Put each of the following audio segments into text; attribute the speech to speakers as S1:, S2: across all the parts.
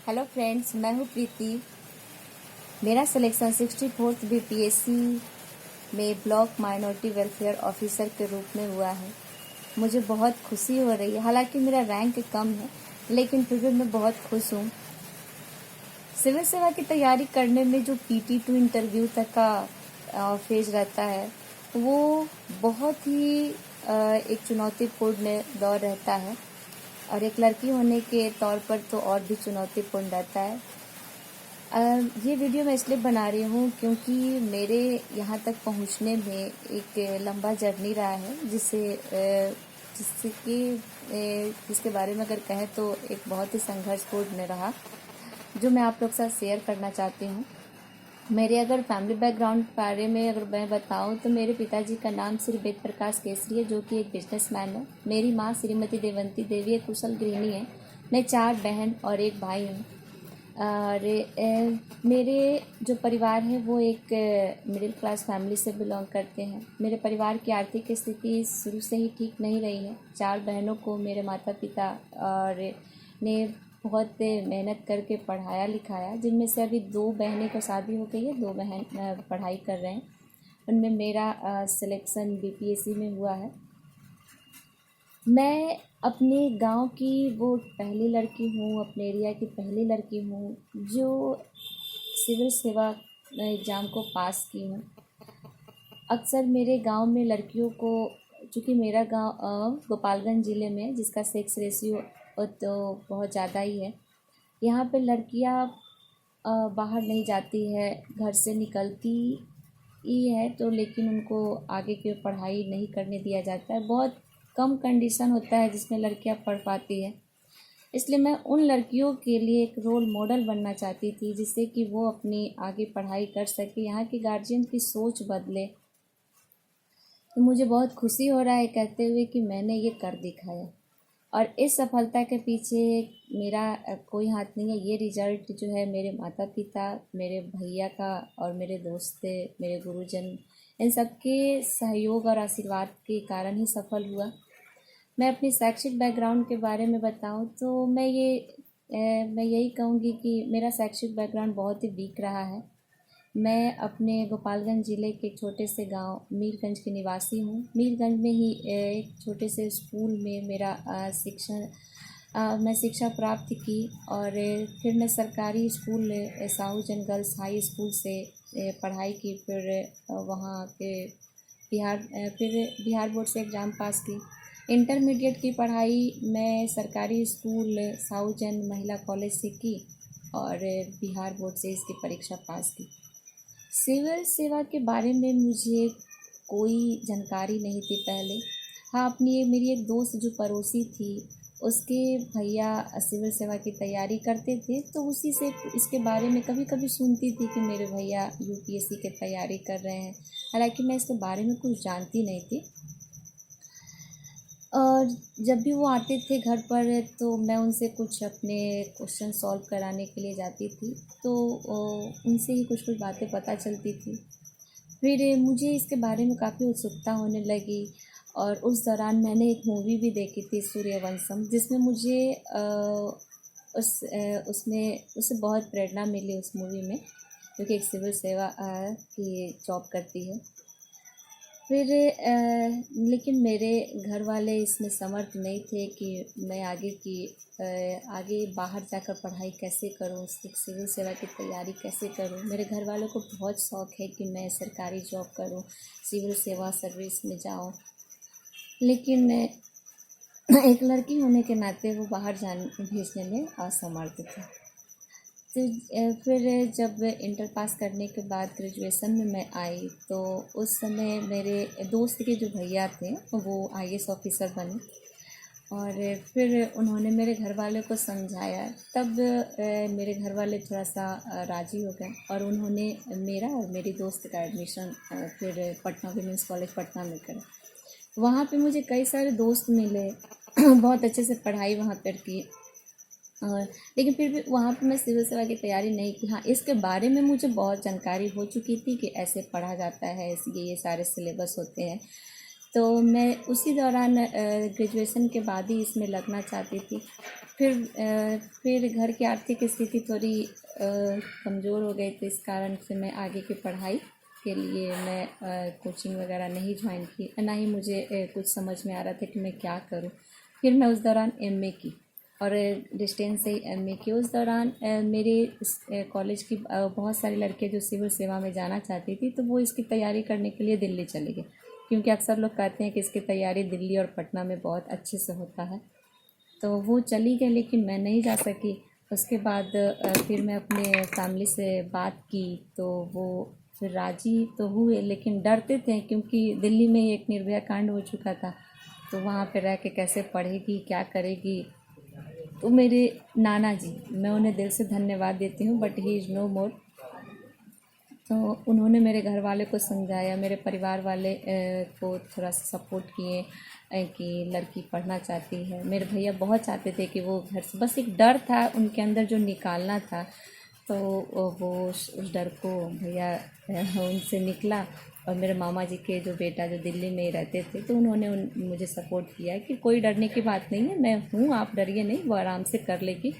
S1: Hello friends, मैं हूँ प्रीति। मेरा सिलेक्शन 64th बीपीएससी में ब्लॉक माइनॉरिटी वेलफेयर ऑफिसर के रूप में हुआ है। मुझे बहुत खुशी हो रही है। हालांकि मेरा रैंक कम है, लेकिन फिर भी मैं बहुत खुश हूँ। सिविल सेवा की तैयारी करने में जो PT2 इंटरव्यू तक का फेज रहता है, वो बहुत ही एक चुनौतीपूर्ण दौर रहता है, और एक लड़की होने के तौर पर तो और भी चुनौतीपूर्ण रहता है। ये वीडियो मैं इसलिए बना रही हूँ क्योंकि मेरे यहाँ तक पहुँचने में एक लंबा जर्नी रहा है, जिसके बारे में अगर कहें तो एक बहुत ही संघर्षपूर्ण रहा, जो मैं आप लोग के साथ शेयर करना चाहती हूँ। मेरे अगर फैमिली बैकग्राउंड बारे में अगर मैं बताऊं तो मेरे पिताजी का नाम श्री वेद प्रकाश केसरी है, जो कि एक बिजनेसमैन है। मेरी माँ श्रीमती देवंती देवी एक कुशल गृहिणी है। मैं 4 बहन और एक भाई हूँ। और मेरे जो परिवार है वो एक मिडिल क्लास फैमिली से बिलोंग करते हैं। मेरे परिवार की आर्थिक स्थिति शुरू से ही ठीक नहीं रही है। 4 बहनों को मेरे माता पिता और ने बहुत मेहनत करके पढ़ाया लिखाया, जिनमें से अभी 2 बहनें को शादी हो गई है, 2 बहन पढ़ाई कर रहे हैं। उनमें मेरा सिलेक्शन बीपीएससी में हुआ है। मैं अपने गांव की वो पहली लड़की हूँ, अपने एरिया की पहली लड़की हूँ जो सिविल सेवा एग्ज़ाम को पास की हूँ। अक्सर मेरे गांव में लड़कियों को, चूँकि मेरा गांव गोपालगंज ज़िले में है, जिसका सेक्स रेशियो तो बहुत ज़्यादा ही है। यहाँ पे लड़कियाँ बाहर नहीं जाती है, घर से निकलती ही है तो, लेकिन उनको आगे की पढ़ाई नहीं करने दिया जाता है। बहुत कम कंडीशन होता है जिसमें लड़कियां पढ़ पाती है। इसलिए मैं उन लड़कियों के लिए एक रोल मॉडल बनना चाहती थी, जिससे कि वो अपनी आगे पढ़ाई कर सके, यहाँ के गार्जियन की सोच बदले। तो मुझे बहुत खुशी हो रहा है कहते हुए कि मैंने ये कर दिखाया, और इस सफलता के पीछे मेरा कोई हाथ नहीं है। ये रिजल्ट जो है मेरे माता पिता, मेरे भैया का और मेरे दोस्त, मेरे गुरुजन, इन सब के सहयोग और आशीर्वाद के कारण ही सफल हुआ। मैं अपनी शैक्षिक बैकग्राउंड के बारे में बताऊं तो मैं यही कहूँगी कि मेरा शैक्षिक बैकग्राउंड बहुत ही वीक रहा है। मैं अपने गोपालगंज ज़िले के एक छोटे से गांव मीरगंज की निवासी हूँ। मीरगंज में ही एक छोटे से स्कूल में मैं शिक्षा प्राप्त की, और फिर मैं सरकारी स्कूल साहूजन गर्ल्स हाई स्कूल से पढ़ाई की। फिर वहाँ के बिहार बोर्ड से एग्ज़ाम पास की। इंटरमीडिएट की पढ़ाई मैं सरकारी स्कूल साहूजन महिला कॉलेज से की, और बिहार बोर्ड से इसकी परीक्षा पास की। सिविल सेवा के बारे में मुझे कोई जानकारी नहीं थी पहले। हाँ, मेरी एक दोस्त जो पड़ोसी थी, उसके भैया सिविल सेवा की तैयारी करते थे, तो उसी से इसके बारे में कभी कभी सुनती थी कि मेरे भैया यूपीएससी की तैयारी कर रहे हैं। हालांकि मैं इसके बारे में कुछ जानती नहीं थी। और जब भी वो आते थे घर पर तो मैं उनसे कुछ अपने क्वेश्चन सॉल्व कराने के लिए जाती थी, तो उनसे ही कुछ कुछ बातें पता चलती थी। फिर मुझे इसके बारे में काफ़ी उत्सुकता होने लगी, और उस दौरान मैंने एक मूवी भी देखी थी, सूर्यवंशम, जिसमें मुझे उसमें उससे बहुत प्रेरणा मिली उस मूवी में, क्योंकि एक सिविल सेवा की जॉब करती है। फिर लेकिन मेरे घर वाले इसमें समर्थ नहीं थे कि मैं आगे बाहर जाकर पढ़ाई कैसे करूं, सिविल सेवा की तैयारी कैसे करूं। मेरे घर वालों को बहुत शौक़ है कि मैं सरकारी जॉब करूं, सिविल सेवा सर्विस में जाऊं, लेकिन एक लड़की होने के नाते वो बाहर भेजने में असमर्थ थे। तो फिर जब इंटर पास करने के बाद ग्रेजुएशन में मैं आई, तो उस समय मेरे दोस्त के जो भैया थे वो आईएएस ऑफिसर बने, और फिर उन्होंने मेरे घर वाले को समझाया। तब मेरे घर वाले थोड़ा सा राज़ी हो गए, और उन्होंने मेरा और मेरी दोस्त का एडमिशन फिर पटना विमेंस कॉलेज पटना में करा। वहाँ पे मुझे कई सारे दोस्त मिले बहुत अच्छे से पढ़ाई वहाँ पर की, और लेकिन फिर भी वहाँ पे मैं सिविल सेवा की तैयारी नहीं की। हाँ, इसके बारे में मुझे बहुत जानकारी हो चुकी थी कि ऐसे पढ़ा जाता है, ये सारे सिलेबस होते हैं। तो मैं उसी दौरान ग्रेजुएशन के बाद ही इसमें लगना चाहती थी। फिर घर की आर्थिक स्थिति थोड़ी कमज़ोर हो गई, तो इस कारण से मैं आगे की पढ़ाई के लिए मैं कोचिंग वगैरह नहीं ज्वाइन की, ना ही मुझे कुछ समझ में आ रहा था कि मैं क्या करूं। फिर मैं उस दौरान एमए की और डिस्टेंस से ही एमए की। उस दौरान मेरे कॉलेज की बहुत सारी लड़कियां जो सिविल सेवा में जाना चाहती थी, तो वो इसकी तैयारी करने के लिए दिल्ली चली गई, क्योंकि अक्सर लोग कहते हैं कि इसकी तैयारी दिल्ली और पटना में बहुत अच्छे से होता है। तो वो चली गई, लेकिन मैं नहीं जा सकी। उसके बाद फिर मैं अपने फैमिली से बात की, तो वो फिर राजी तो हुए, लेकिन डरते थे क्योंकि दिल्ली में ही एक निर्भया कांड हो चुका था। तो वहाँ पे रह के कैसे पढ़ेगी, क्या करेगी। तो मेरे नाना जी, मैं उन्हें दिल से धन्यवाद देती हूँ, बट ही इज़ नो मोर। तो उन्होंने मेरे घर वाले को समझाया, मेरे परिवार वाले को थोड़ा सा सपोर्ट किए कि लड़की पढ़ना चाहती है। मेरे भैया बहुत चाहते थे कि वो घर से, बस एक डर था उनके अंदर जो निकालना था, तो वो उस डर को भैया उनसे निकला। और मेरे मामा जी के जो बेटा जो दिल्ली में ही रहते थे, तो उन्होंने मुझे सपोर्ट किया कि कोई डरने की बात नहीं है, मैं हूँ, आप डरिए नहीं, वो आराम से कर लेगी।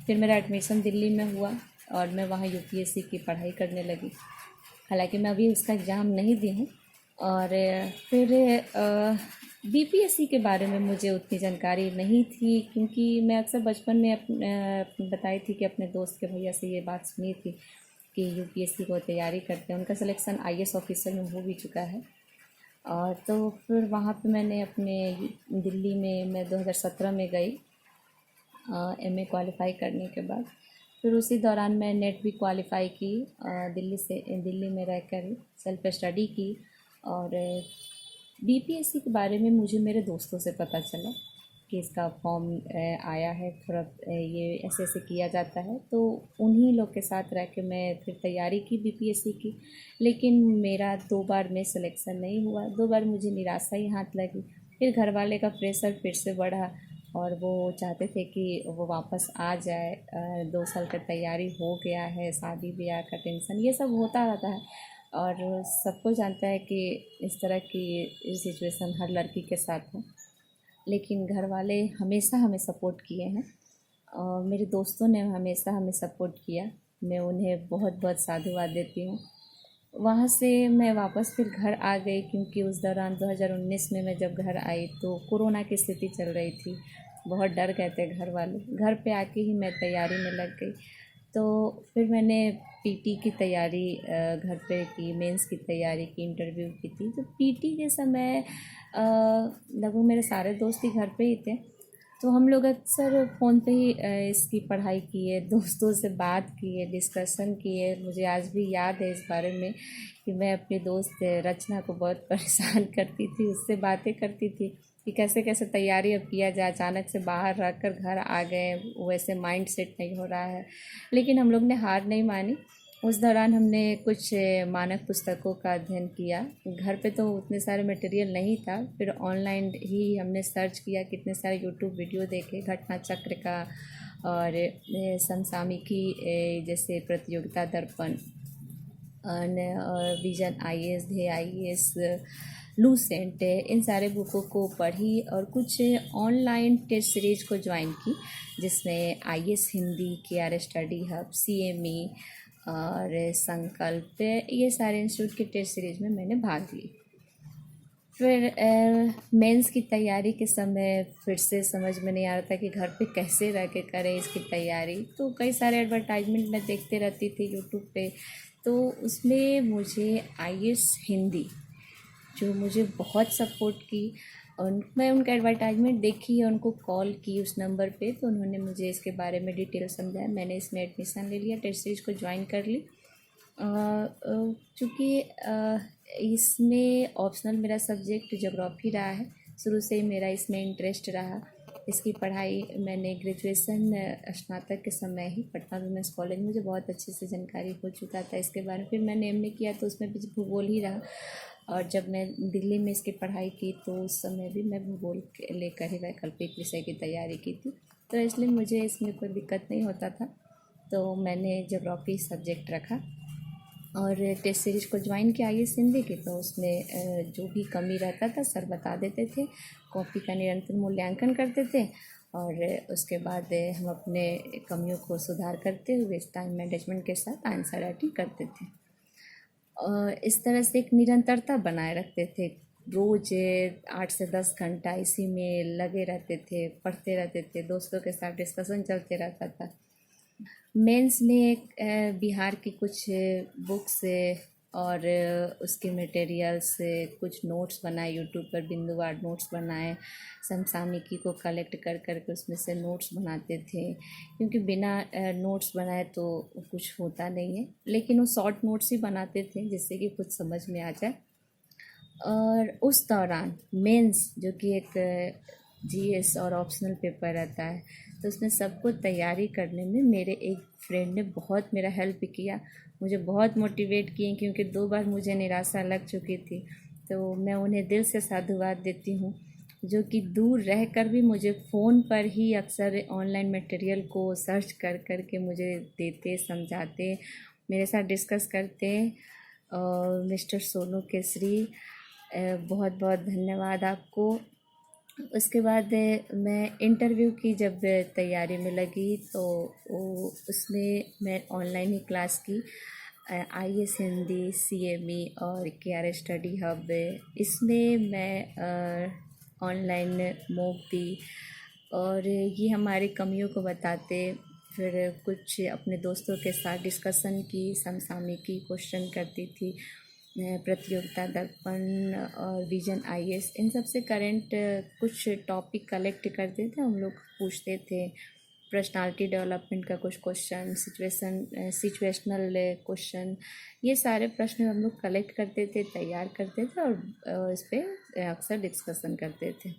S1: फिर मेरा एडमिशन दिल्ली में हुआ और मैं वहाँ यूपीएससी की पढ़ाई करने लगी। हालांकि मैं अभी उसका एग्ज़ाम नहीं दी हूँ। और फिर बीपीएससी के बारे में मुझे उतनी जानकारी नहीं थी, क्योंकि मैं अक्सर बचपन में बताई थी कि अपने दोस्त के भैया से ये बात सुनी थी कि यूपीएससी को तैयारी करते हैं, उनका सिलेक्शन आईएएस ऑफिसर में हो भी चुका है। और तो फिर वहाँ पे मैंने अपने दिल्ली में मैं 2017 में गई एमए क्वालिफाई करने के बाद। फिर उसी दौरान मैं नेट भी क्वालिफाई की, दिल्ली में रहकर ही सेल्फ स्टडी की। और बीपीएससी के बारे में मुझे मेरे दोस्तों से पता चला कि इसका फॉर्म आया है, थोड़ा ये ऐसे ऐसे किया जाता है। तो उन्हीं लोग के साथ रह के मैं फिर तैयारी की बीपीएससी की, लेकिन मेरा 2 बार में सिलेक्शन नहीं हुआ। 2 बार मुझे निराशा ही हाथ लगी। फिर घर वाले का प्रेशर फिर से बढ़ा और वो चाहते थे कि वो वापस आ जाए। 2 साल का तैयारी हो गया है, शादी ब्याह का टेंशन ये सब होता रहता है, और सबको जानता है कि इस तरह की सिचुएशन हर लड़की के साथ है। लेकिन घर वाले हमेशा हमें सपोर्ट किए हैं और मेरे दोस्तों ने हमेशा हमें सपोर्ट किया। मैं उन्हें बहुत बहुत साधुवाद देती हूँ। वहाँ से मैं वापस फिर घर आ गई, क्योंकि उस दौरान 2019 में मैं जब घर आई तो कोरोना की स्थिति चल रही थी। बहुत डर गए थे घर वाले। घर पे आके ही मैं तैयारी में लग गई। तो फिर मैंने पीटी की तैयारी घर पे की, मेंस की तैयारी की, इंटरव्यू की थी। तो पीटी के समय लगभग मेरे सारे दोस्त ही घर पे ही थे, तो हम लोग अक्सर फ़ोन पे ही इसकी पढ़ाई किए, दोस्तों से बात किए, डिस्कशन किए। मुझे आज भी याद है इस बारे में कि मैं अपनी दोस्त रचना को बहुत परेशान करती थी, उससे बातें करती थी कि कैसे कैसे तैयारी अब किया जाए। अचानक से बाहर रह कर घर आ गए, वैसे माइंड सेट नहीं हो रहा है, लेकिन हम लोग ने हार नहीं मानी। उस दौरान हमने कुछ मानक पुस्तकों का अध्ययन किया। घर पे तो उतने सारे मटेरियल नहीं था, फिर ऑनलाइन ही हमने सर्च किया, कितने सारे यूट्यूब वीडियो देखे घटना चक्र का, और समसामयिकी जैसे प्रतियोगिता दर्पण और vision IAS, Dhyeya IAS, Lucent, इन सारे बुकों को पढ़ी और कुछ ऑनलाइन टेस्ट सीरीज को ज्वाइन की, जिसमें IAS Hindi, KR study hub, CME और संकल्प, ये सारे इंस्टीट्यूट की टेस्ट सीरीज में मैंने भाग ली। फिर मेंस की तैयारी के समय फिर से समझ में नहीं आ रहा था कि घर पे कैसे रह के करें इसकी तैयारी। तो कई सारे एडवर्टाइजमेंट मैं देखते रहती थी यूट्यूब पे, तो उसमें मुझे आईएएस हिंदी जो मुझे बहुत सपोर्ट की, और मैं उनका एडवर्टाइजमेंट देखी और उनको कॉल की उस नंबर पे, तो उन्होंने मुझे इसके बारे में डिटेल समझाया। मैंने इसमें एडमिशन ले लिया, टेस्ट सीरीज को ज्वाइन कर ली। चूँकि इसमें ऑप्शनल मेरा सब्जेक्ट ज्योग्राफी रहा है, शुरू से ही मेरा इसमें इंटरेस्ट रहा। इसकी पढ़ाई मैंने ग्रेजुएशन स्नातक के समय ही पटना वुमेंस कॉलेज, मुझे बहुत अच्छे से जानकारी हो चुका था इसके बारे में। फिर मैंने एमए किया तो उसमें भी भूगोल ही रहा, और जब मैं दिल्ली में इसकी पढ़ाई की तो उस समय भी मैं भूगोल लेकर ही वैकल्पिक विषय की तैयारी की थी। तो इसलिए मुझे इसमें कोई दिक्कत नहीं होता था, तो मैंने ज्योग्राफी सब्जेक्ट रखा। और टेस्ट सीरीज को ज्वाइन किया IAS हिंदी की, तो उसमें जो भी कमी रहता था सर बता देते थे। कॉपी का निरंतर मूल्यांकन करते थे और उसके बाद हम अपने कमियों को सुधार करते हुए टाइम मैनेजमेंट के साथ आंसर राइटिंग करते थे। और इस तरह से एक निरंतरता बनाए रखते थे। रोज़ 8 से 10 घंटा इसी में लगे रहते थे, पढ़ते रहते थे, दोस्तों के साथ डिस्कशन चलते रहता था। मेंस में बिहार की कुछ बुक्स और उसके मटेरियल्स, कुछ नोट्स बनाए, यूट्यूब पर बिंदुवार नोट्स बनाए, समसामयिकी को कलेक्ट कर के उसमें से नोट्स बनाते थे, क्योंकि बिना नोट्स बनाए तो कुछ होता नहीं है। लेकिन वो शॉर्ट नोट्स ही बनाते थे जिससे कि कुछ समझ में आ जाए। और उस दौरान मेंस जो कि एक GS और ऑप्शनल पेपर रहता है, तो उसमें सबको तैयारी करने में मेरे एक फ्रेंड ने बहुत मेरा हेल्प किया, मुझे बहुत मोटिवेट किए, क्योंकि 2 बार मुझे निराशा लग चुकी थी। तो मैं उन्हें दिल से साधुवाद देती हूँ, जो कि दूर रहकर भी मुझे फ़ोन पर ही अक्सर ऑनलाइन मटेरियल को सर्च कर कर के मुझे देते, समझाते, मेरे साथ डिस्कस करते। मिस्टर सोनू केसरी, बहुत बहुत धन्यवाद आपको। उसके बाद मैं इंटरव्यू की जब तैयारी में लगी, तो उसमें मैं ऑनलाइन ही क्लास की। IAS हिंदी, CME और KR स्टडी हब, इसमें मैं ऑनलाइन मॉक दी और ये हमारी कमियों को बताते। फिर कुछ अपने दोस्तों के साथ डिस्कशन की, समसामयिकी क्वेश्चन करती थी, प्रतियोगिता दर्पण और विजन IAS, इन सब से करेंट कुछ टॉपिक कलेक्ट करते थे, हम लोग पूछते थे। पर्सनालिटी डेवलपमेंट का कुछ क्वेश्चन, सिचुएशनल क्वेश्चन, ये सारे प्रश्न हम लोग कलेक्ट करते थे, तैयार करते थे और इस पर अक्सर डिस्कशन करते थे।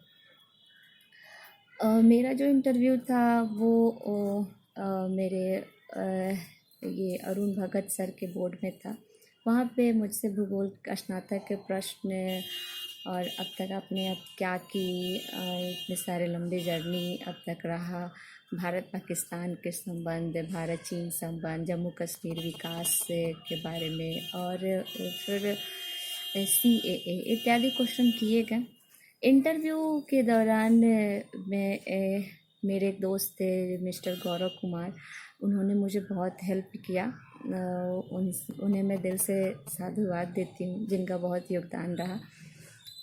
S1: मेरा जो इंटरव्यू था वो मेरे ये अरुण भगत सर के बोर्ड में था। वहाँ पे मुझसे भूगोल स्नातक के प्रश्न और अब तक आपने अब क्या की, इतने सारे लंबे जर्नी अब तक रहा, भारत पाकिस्तान के संबंध, भारत चीन संबंध, जम्मू कश्मीर विकास के बारे में, और फिर CAA इत्यादि क्वेश्चन किए गए। इंटरव्यू के दौरान मेरे एक दोस्त थे मिस्टर गौरव कुमार, उन्होंने मुझे बहुत हेल्प किया। उन्हें मैं दिल से साधुवाद देती हूँ, जिनका बहुत योगदान रहा,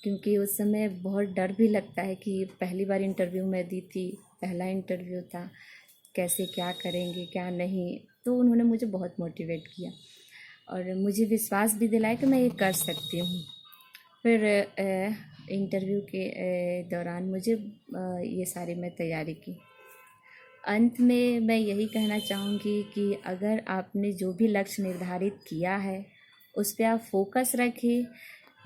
S1: क्योंकि उस समय बहुत डर भी लगता है कि पहली बार इंटरव्यू मैं दी थी, पहला इंटरव्यू था, कैसे क्या करेंगे क्या नहीं। तो उन्होंने मुझे बहुत मोटिवेट किया और मुझे विश्वास भी दिलाया कि मैं ये कर सकती हूँ। फिर इंटरव्यू के दौरान मुझे ये सारी मैं तैयारी की। अंत में मैं यही कहना चाहूँगी कि अगर आपने जो भी लक्ष्य निर्धारित किया है उस पर आप फोकस रखें।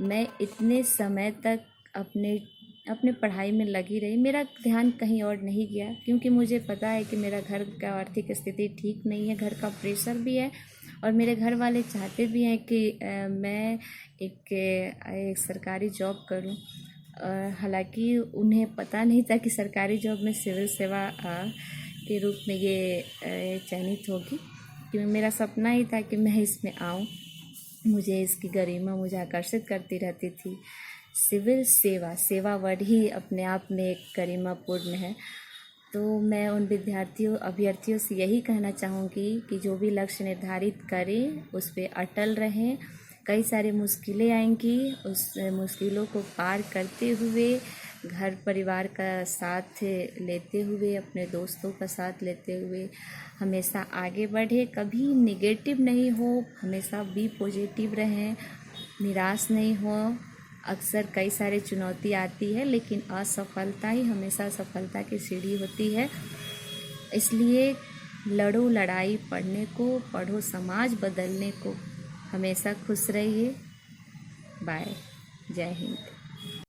S1: मैं इतने समय तक अपने पढ़ाई में लगी रही, मेरा ध्यान कहीं और नहीं गया, क्योंकि मुझे पता है कि मेरा घर का आर्थिक स्थिति ठीक नहीं है, घर का प्रेशर भी है और मेरे घर वाले चाहते भी हैं कि मैं एक सरकारी जॉब करूं। हालांकि उन्हें पता नहीं था कि सरकारी जॉब में सिविल सेवा के रूप में ये चयनित होगी, क्योंकि मेरा सपना ही था कि मैं इसमें आऊँ। मुझे इसकी गरिमा मुझे आकर्षित करती रहती थी। सिविल सेवा वर्ड ही अपने आप में एक गरिमापूर्ण है। तो मैं उन अभ्यर्थियों से यही कहना चाहूँगी कि जो भी लक्ष्य निर्धारित करें उस पर अटल रहें। कई सारी मुश्किलें आएंगी, उस मुश्किलों को पार करते हुए, घर परिवार का साथ लेते हुए, अपने दोस्तों का साथ लेते हुए हमेशा आगे बढ़े। कभी नेगेटिव नहीं हो, हमेशा बी पॉजिटिव रहें, निराश नहीं हो। अक्सर कई सारी चुनौती आती है, लेकिन असफलता ही हमेशा सफलता की सीढ़ी होती है। इसलिए लड़ो लड़ाई पढ़ने को, पढ़ो समाज बदलने को। हमेशा खुश रहिए। बाय। जय हिंद।